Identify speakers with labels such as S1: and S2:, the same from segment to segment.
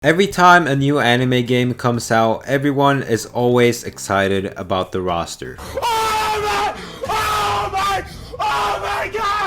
S1: Every time a new anime game comes out, everyone is always excited about the roster.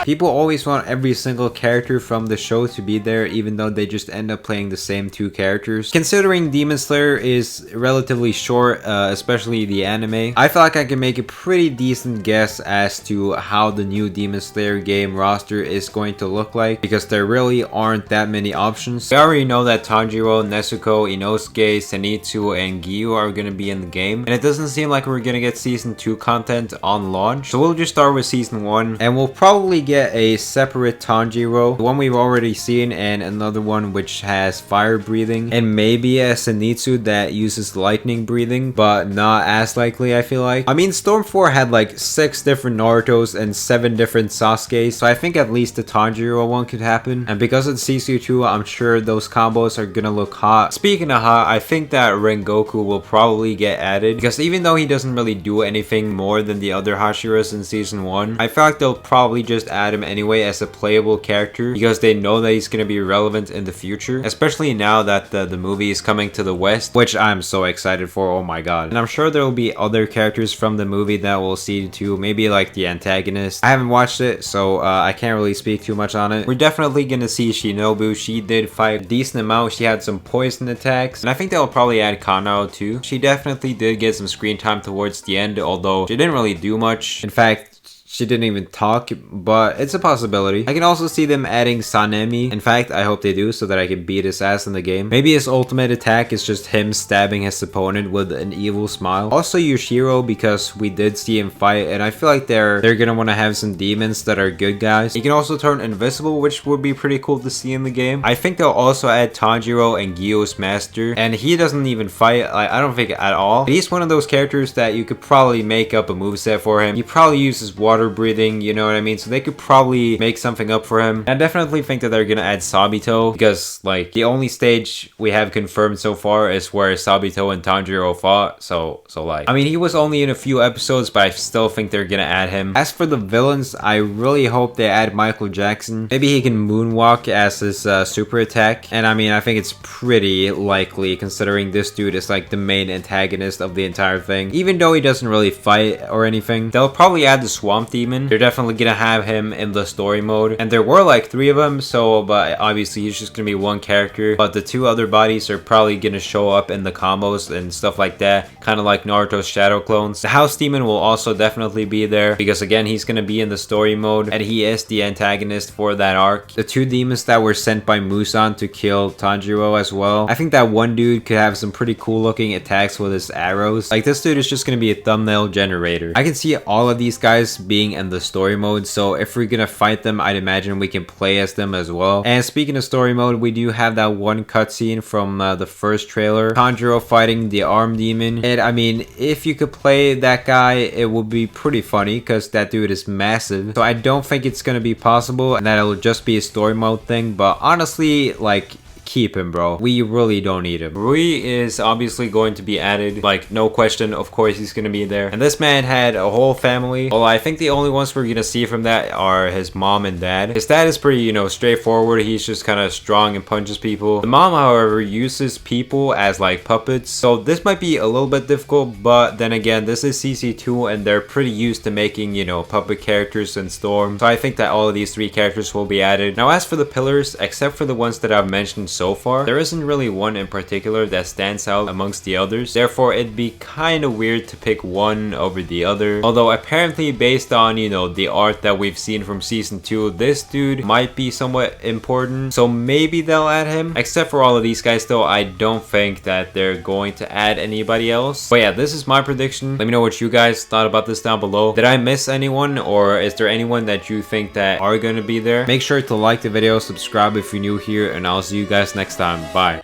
S1: People always want every single character from the show to be there, even though they just end up playing the same two characters. Considering Demon Slayer is relatively short, especially the anime, I feel like I can make a pretty decent guess as to how the new Demon Slayer game roster is going to look like, because there really aren't that many options. We already know that Tanjiro, Nezuko, Inosuke, Zenitsu, and Giyu are going to be in the game, and it doesn't seem like we're going to get Season 2 content on launch, so we'll just start with Season 1, and we'll probably get a separate Tanjiro, the one we've already seen, and another one which has fire breathing, and maybe a Zenitsu that uses lightning breathing, but not as likely, I feel like. I mean, Storm 4 had like 6 different Narutos and 7 different Sasukes, so I think at least the Tanjiro one could happen, and because it's Season 2, I'm sure those combos are gonna look hot. Speaking of hot, I think that Rengoku will probably get added, because even though he doesn't really do anything more than the other Hashiras in Season 1, I feel like they'll probably just add him anyway as a playable character, because they know that he's going to be relevant in the future, especially now that the movie is coming to the West, which I'm so excited for. Oh my god. And I'm sure there will be other characters from the movie that we'll see too, maybe like the antagonist. I haven't watched it, so I can't really speak too much on it. We're definitely gonna see Shinobu. She did fight a decent amount. She had some poison attacks, and I think they'll probably add Kanao too. She definitely did get some screen time towards the end, although she didn't really do much. In fact, she didn't even talk, but it's a possibility. I can also see them adding Sanemi. In fact, I hope they do, so that I can beat his ass in the game. Maybe his ultimate attack is just him stabbing his opponent with an evil smile. Also Yushiro, because we did see him fight, and I feel like they're gonna want to have some demons that are good guys. He can also turn invisible, which would be pretty cool to see in the game. I think they'll also add Tanjiro and Gyu's master, and he doesn't even fight, I don't think at all. He's one of those characters that you could probably make up a moveset for him. He probably uses water breathing, you know what I mean? So they could probably make something up for him. I definitely think that they're gonna add Sabito, because like the only stage we have confirmed so far is where Sabito and Tanjiro fought. So like, I mean, he was only in a few episodes, but I still think they're gonna add him. As for the villains, I really hope they add Michael Jackson. Maybe he can moonwalk as his super attack. And I mean, I think it's pretty likely, considering this dude is like the main antagonist of the entire thing. Even though he doesn't really fight or anything, they'll probably add the Swamp Demon. They're definitely gonna have him in the story mode, and there were like 3 of them, so but obviously he's just gonna be one character, but the 2 other bodies are probably gonna show up in the combos and stuff like that, kind of like Naruto's shadow clones. The House Demon will also definitely be there, because again, he's gonna be in the story mode, and he is the antagonist for that arc. The 2 demons that were sent by Musan to kill Tanjiro as well. I think that one dude could have some pretty cool looking attacks with his arrows. Like, this dude is just gonna be a thumbnail generator. I can see all of these guys being in the story mode, so if we're gonna fight them, I'd imagine we can play as them as well. And speaking of story mode, we do have that one cutscene from the first trailer, Tanjiro fighting the arm demon, and I mean, if you could play that guy, it would be pretty funny, because that dude is massive. So I don't think it's gonna be possible, and that it'll just be a story mode thing, but honestly, like, keep him, bro. We really don't need him. Rui is obviously going to be added, like, no question. Of course he's gonna be there. And this man had a whole family, although I think the only ones we're gonna see from that are his mom and dad. His dad is pretty, you know, straightforward. He's just kind of strong and punches people. The mom, however, uses people as like puppets, so this might be a little bit difficult, but then again, this is CC2 and they're pretty used to making, you know, puppet characters in Storm, so I think that all of these 3 characters will be added. Now, as for the pillars, except for the ones that I've mentioned so far, there isn't really one in particular that stands out amongst the others. Therefore, it'd be kind of weird to pick one over the other. Although apparently, based on, you know, the art that we've seen from Season 2, this dude might be somewhat important, so maybe they'll add him. Except for all of these guys though, I don't think that they're going to add anybody else. But yeah, this is my prediction. Let me know what you guys thought about this down below. Did I miss anyone, or is there anyone that you think that are going to be there? Make sure to like the video, subscribe if you're new here, and I'll see you guys next time. Bye.